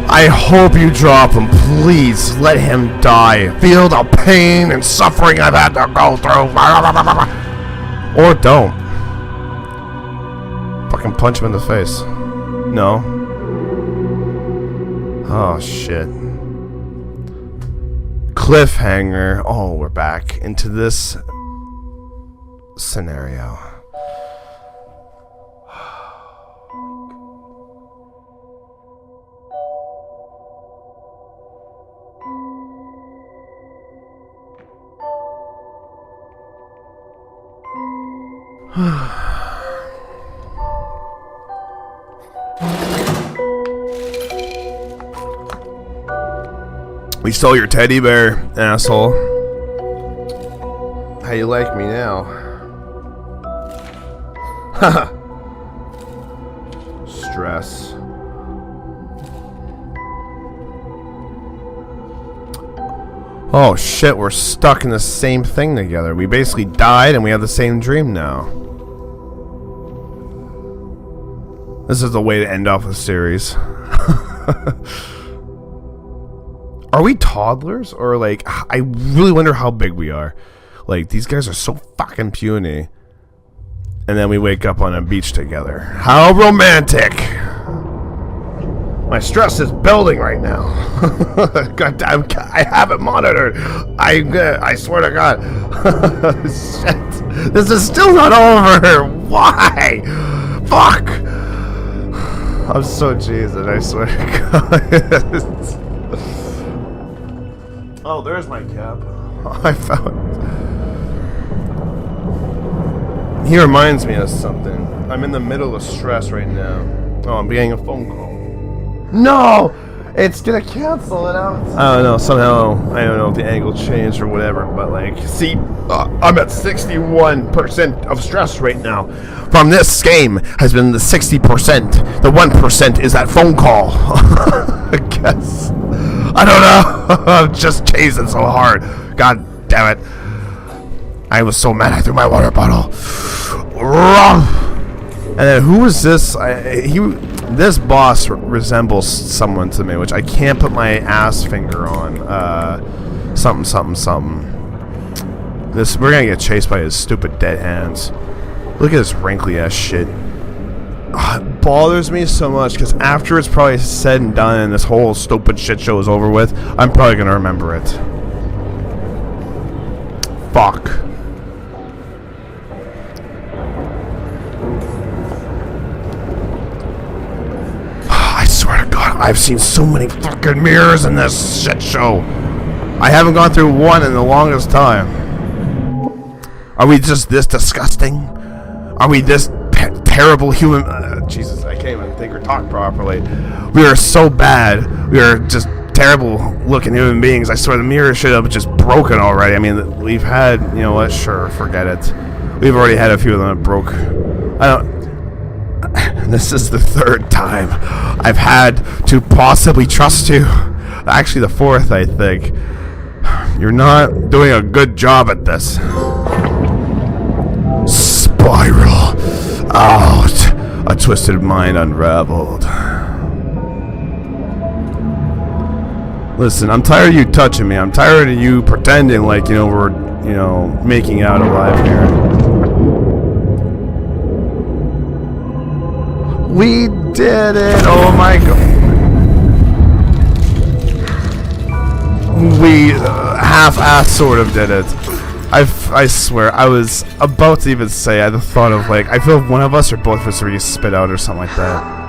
I hope you drop him. Please let him die. Feel the pain and suffering I've had to go through. Or don't. Fucking punch him in the face. No. Oh, shit. Cliffhanger. Oh, we're back into this scenario. We stole your teddy bear, asshole. How you like me now? Haha. Stress. Oh shit, we're stuck in the same thing together. We basically died and we have the same dream now. This is the way to end off the series. Are we toddlers? Or like, I really wonder how big we are. Like, these guys are so fucking puny. And then we wake up on a beach together. How romantic! My stress is building right now. God damn, I have it monitored. I swear to God. Shit. This is still not over. Why? Fuck. I'm so cheesed, I swear to God. Oh, there's my cap. I found it. He reminds me of something. I'm in the middle of stress right now. Oh, I'm getting a phone call. No! It's gonna cancel it out. I don't know, somehow, I don't know if the angle changed or whatever, but like, see, I'm at 61% of stress right now. From this game has been the 60%. The 1% is that phone call. I guess. I don't know. I'm just chasing so hard. God damn it. I was so mad I threw my water bottle. And then who was this? This boss resembles someone to me, which I can't put my ass finger on. Something. We're gonna get chased by his stupid dead hands. Look at this wrinkly ass shit. It bothers me so much because after it's probably said and done and this whole stupid shit show is over with, I'm probably gonna remember it. Fuck. I swear to God, I've seen so many fucking mirrors in this shit show. I haven't gone through one in the longest time. Are we just this disgusting? Are we this terrible human? Jesus, I can't even think or talk properly. We are so bad. We are just terrible looking human beings. I swear the mirror should have just broken already. I mean, we've had, you know what, sure, forget it. We've already had a few of them that broke. This is the third time I've had to possibly trust you. Actually, the fourth, I think. You're not doing a good job at this. Spiral out. A twisted mind unraveled. Listen, I'm tired of you touching me. I'm tired of you pretending like, you know, we're, you know, making out alive here. We did it! Oh my god. We half-ass sort of did it. I swear, I was about to even say, I thought of like, I feel one of us or both of us already spit out or something like that.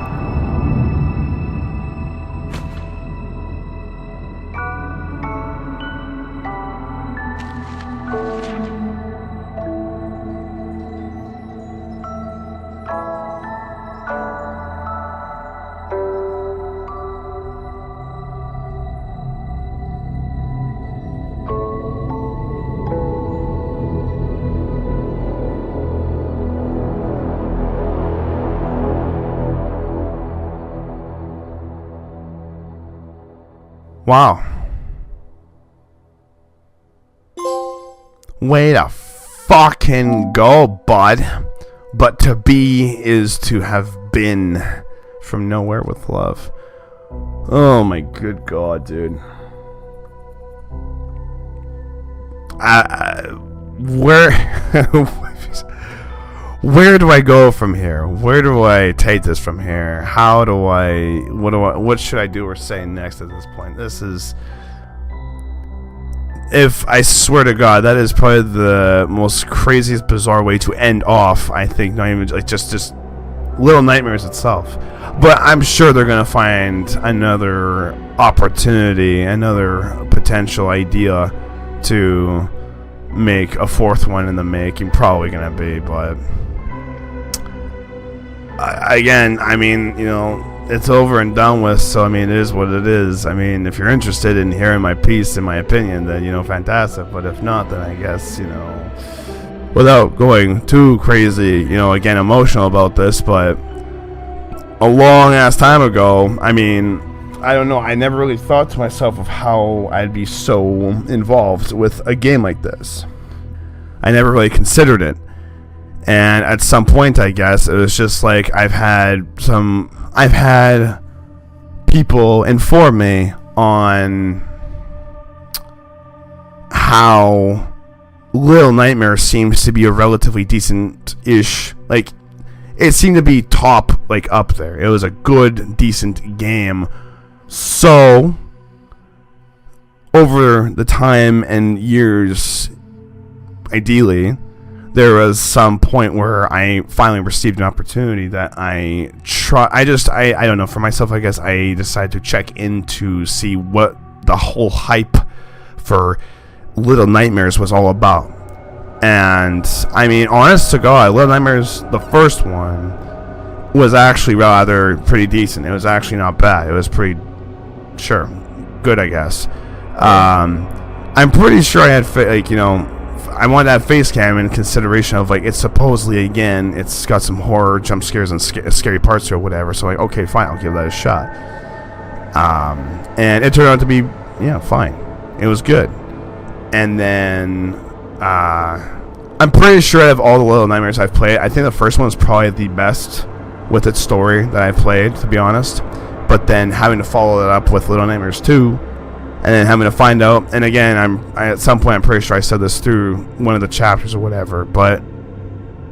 Wow. Way to fucking go, bud. But to be is to have been. From Nowhere with Love. Oh my good god, dude. Where do I go from here? Where do I take this from here? What should I do or say next at this point? This is, if I swear to God, that is probably the most craziest, bizarre way to end off. I think not even like just Little Nightmares itself, but I'm sure they're gonna find another opportunity, another potential idea to make a fourth one in the making. Probably gonna be, but. Again, I mean, you know, it's over and done with, so I mean, it is what it is. I mean, if you're interested in hearing my piece and my opinion, then, you know, fantastic. But if not, then I guess, you know, without going too crazy, you know, again, emotional about this, but a long ass time ago, I mean, I don't know, I never really thought to myself of how I'd be so involved with a game like this. I never really considered it. And at some point, I guess, it was just like I've had people inform me on how Little Nightmares seems to be a relatively decent-ish, like, it seemed to be top, like, up there. It was a good, decent game. So, over the time and years, ideally, there was some point where I finally received an opportunity that I don't know, for myself, I guess I decided to check in to see what the whole hype for Little Nightmares was all about. And, I mean, honest to God, Little Nightmares, the first one, was actually rather pretty decent. It was actually not bad. It was pretty, sure, good, I guess. I'm pretty sure I had, like, you know, I wanted that face cam in consideration of, like, it's supposedly, again, it's got some horror jump scares and scary parts or whatever, so like, okay, fine, I'll give that a shot. And it turned out to be, yeah, fine. It was good. And then, I'm pretty sure out of all the Little Nightmares I've played, I think the first one was probably the best with its story that I've played, to be honest. But then having to follow it up with Little Nightmares 2, and then having to find out, and again, at some point, I'm pretty sure I said this through one of the chapters or whatever, but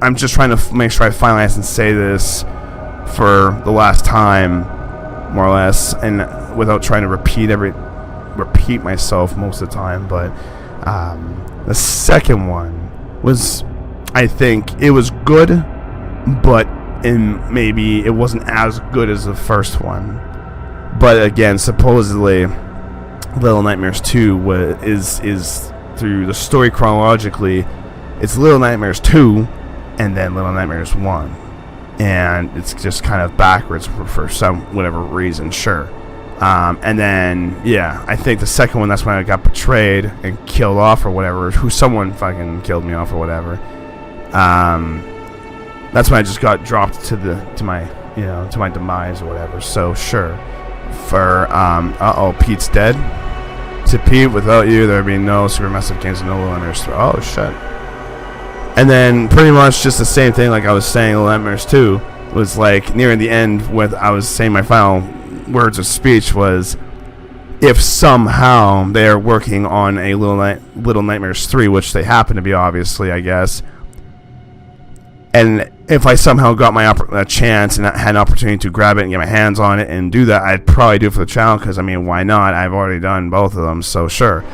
I'm just trying to make sure I finalize and say this for the last time, more or less, and without trying to repeat myself most of the time. But the second one was, I think, it was good, but maybe it wasn't as good as the first one. But again, supposedly, Little Nightmares 2 is through the story chronologically, It's Little Nightmares 2 and then Little Nightmares 1. And it's just kind of backwards for some whatever reason, sure. And then, yeah, I think the second one, that's when I got betrayed and killed off or whatever. Someone fucking killed me off or whatever. That's when I just got dropped to my demise or whatever. So sure. For Pete's dead. To Pete, without you, there'd be no Supermassive Games and no Little Nightmares 3. Oh shit. And then pretty much just the same thing, like I was saying, Little Nightmares 2 was like near the end. With I was saying my final words of speech was, if somehow they're working on a Little Nightmares 3, which they happen to be, obviously, I guess. And if I somehow got a chance and had an opportunity to grab it and get my hands on it and do that, I'd probably do it for the channel, because, I mean, why not? I've already done both of them, so sure.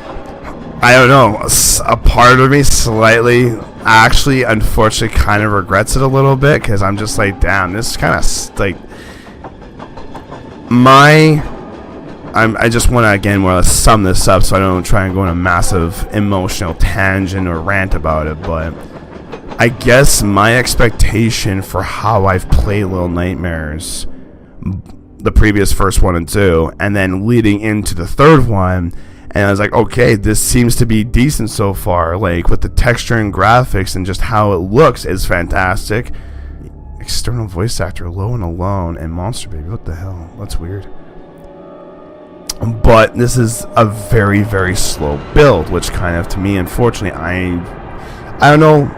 I don't know. A part of me slightly, actually, unfortunately, kind of regrets it a little bit, because I'm just like, damn, this is kind of, like, I just want to, again, more or less sum this up so I don't try and go on a massive emotional tangent or rant about it, but I guess my expectation for how I've played Little Nightmares, the previous first 1 and 2, and then leading into the third one, and I was like, okay, this seems to be decent so far, like with the texture and graphics and just how it looks is fantastic. External voice actor, Low and Alone, and Monster Baby, what the hell? That's weird. But this is a very, very slow build, which kind of, to me, unfortunately, I don't know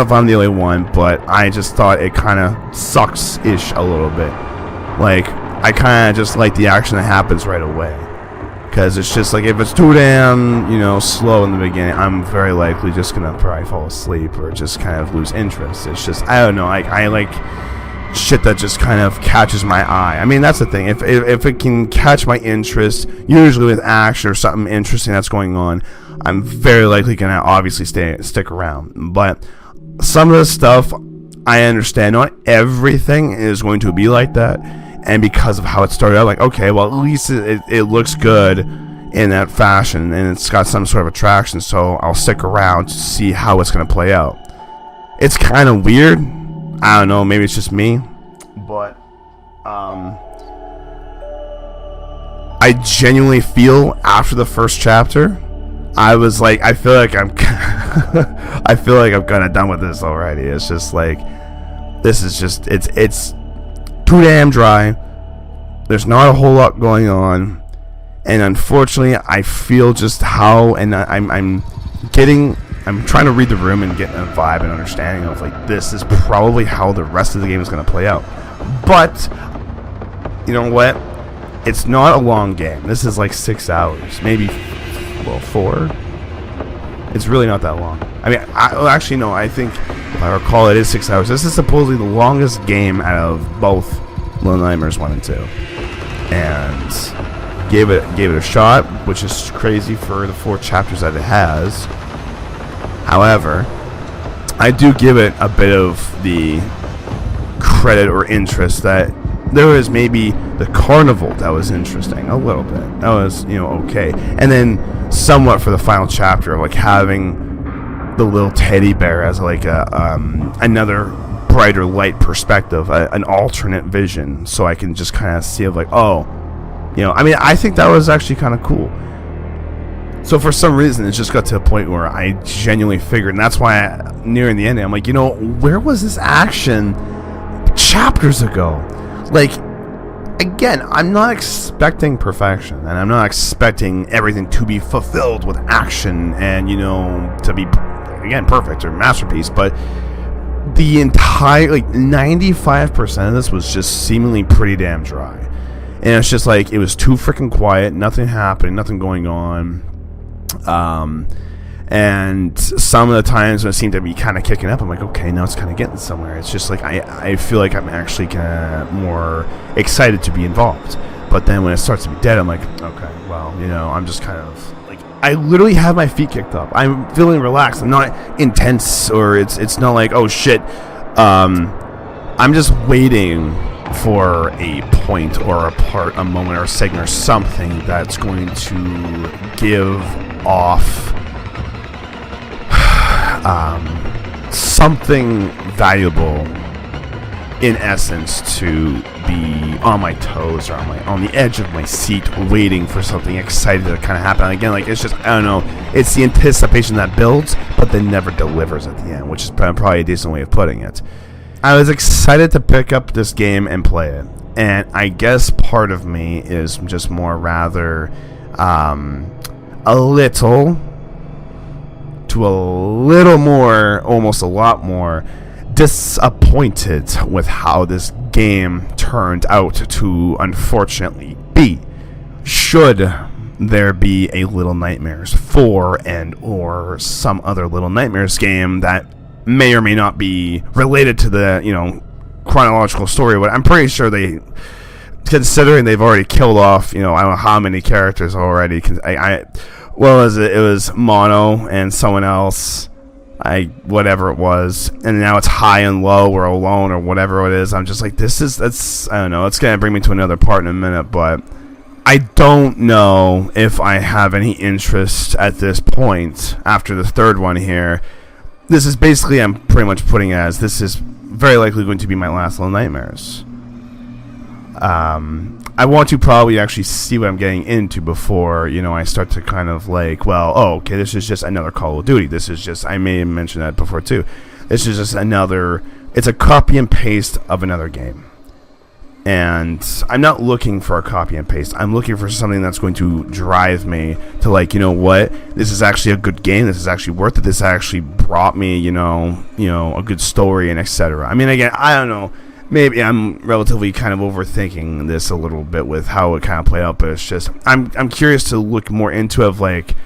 if I'm the only one, but I just thought it kind of sucks-ish a little bit. Like, I kind of just like the action that happens right away. Because it's just like, if it's too damn, slow in the beginning, I'm very likely just going to probably fall asleep or just kind of lose interest. It's just, I don't know, I like shit that just kind of catches my eye. I mean, that's the thing. If it can catch my interest, usually with action or something interesting that's going on, I'm very likely going to obviously stick around. But some of the stuff, I understand not everything is going to be like that, and because of how it started out, like, okay, well, at least it looks good in that fashion, and it's got some sort of attraction, so I'll stick around to see how it's going to play out. It's kind of weird. I don't know, maybe it's just me, but I genuinely feel after the first chapter, I was like, I feel like I'm kind of done with this already. It's just like, this is just, it's too damn dry. There's not a whole lot going on, and unfortunately, I feel just how, and I'm trying to read the room and get a vibe and understanding of, like, this is probably how the rest of the game is going to play out. But you know what? It's not a long game. This is like 6 hours, maybe. Well, 4. It's really not that long. I mean, actually, no. I think, if I recall, it is 6 hours. This is supposedly the longest game out of both Little Nightmares 1 and 2, and gave it a shot, which is crazy for the 4 chapters that it has. However, I do give it a bit of the credit or interest that there was maybe the carnival that was interesting a little bit. That was, okay. And then somewhat for the final chapter, like having the little teddy bear as like another brighter light perspective, an alternate vision, so I can just kind of see it like, oh, I mean, I think that was actually kind of cool. So for some reason, it just got to a point where I genuinely figured, and that's why nearing the end, I'm like, where was this action chapters ago? Like, again, I'm not expecting perfection, and I'm not expecting everything to be fulfilled with action and, to be, again, perfect or masterpiece, but the entire, 95% of this was just seemingly pretty damn dry. And it's just like, it was too freaking quiet, nothing happening, nothing going on. And some of the times when it seemed to be kind of kicking up, I'm like, okay, now it's kind of getting somewhere. It's just like, I feel like I'm actually kind of more excited to be involved. But then when it starts to be dead, I'm like, okay, well, I'm just kind of like, I literally have my feet kicked up. I'm feeling relaxed. I'm not intense, or it's not like, oh shit. I'm just waiting for a point or a moment or a segment or something that's going to give off something valuable, in essence, to be on my toes or on the edge of my seat, waiting for something exciting to kind of happen. Again, like, it's just, I don't know, it's the anticipation that builds, but then never delivers at the end, which is probably a decent way of putting it. I was excited to pick up this game and play it, and I guess part of me is just more rather a little to a little more, almost a lot more, disappointed with how this game turned out to unfortunately be. Should there be a Little Nightmares 4 and or some other Little Nightmares game that may or may not be related to the, chronological story, but I'm pretty sure they, considering they've already killed off, I don't know how many characters already. It was Mono and someone else, whatever it was, and now it's High and Low or Alone or whatever it is. I'm just like, I don't know, it's gonna bring me to another part in a minute, but I don't know if I have any interest at this point after the third one here. This is basically, I'm pretty much putting it as, this is very likely going to be my last Little Nightmares. I want to probably actually see what I'm getting into before, I start to kind of like, okay, this is just another Call of Duty. This is just, I may have mentioned that before too. This is just it's a copy and paste of another game. And I'm not looking for a copy and paste. I'm looking for something that's going to drive me to, like, you know what? This is actually a good game. This is actually worth it. This actually brought me, a good story and etc. I mean, again, I don't know. Maybe I'm relatively kind of overthinking this a little bit with how it kind of played out, but it's just, I'm curious to look more into it. Of like,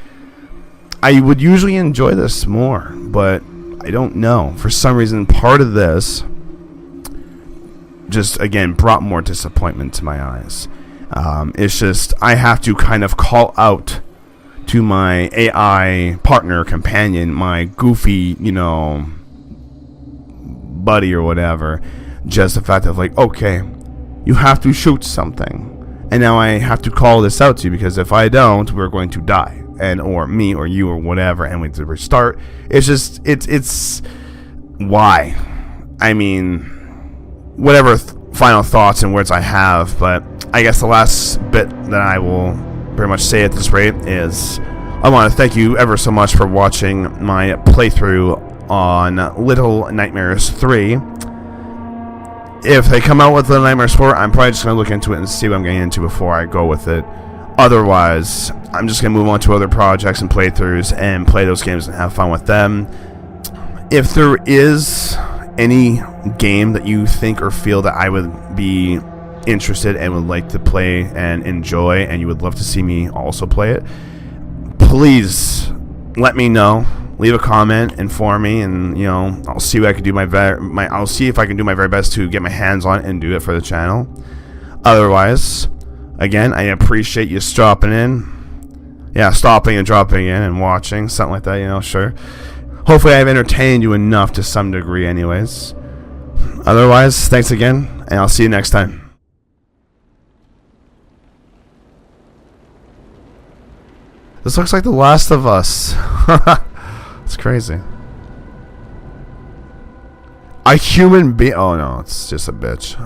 I would usually enjoy this more, but I don't know. For some reason, part of this just, again, brought more disappointment to my eyes. It's just, I have to kind of call out to my AI partner, companion, my goofy, buddy or whatever, just the fact of like, okay, you have to shoot something, and now I have to call this out to you, because if I don't, we're going to die, and or me or you or whatever, and we have to restart. It's just, it's why? I mean, whatever final thoughts and words I have, but I guess the last bit that I will pretty much say at this rate is, I want to thank you ever so much for watching my playthrough on Little Nightmares 3. If they come out with Little Nightmares 4, I'm probably just going to look into it and see what I'm getting into before I go with it. Otherwise, I'm just going to move on to other projects and playthroughs and play those games and have fun with them. If there is any game that you think or feel that I would be interested and would like to play and enjoy, and you would love to see me also play it, please let me know. Leave a comment, inform me, and I'll see what I can do. I'll see if I can do my very best to get my hands on it and do it for the channel. Otherwise, again, I appreciate you stopping in. Yeah, stopping and dropping in and watching, something like that. Sure. Hopefully, I've entertained you enough to some degree, anyways. Otherwise, thanks again, and I'll see you next time. This looks like The Last of Us. It's crazy. A human being. Oh no, it's just a bitch.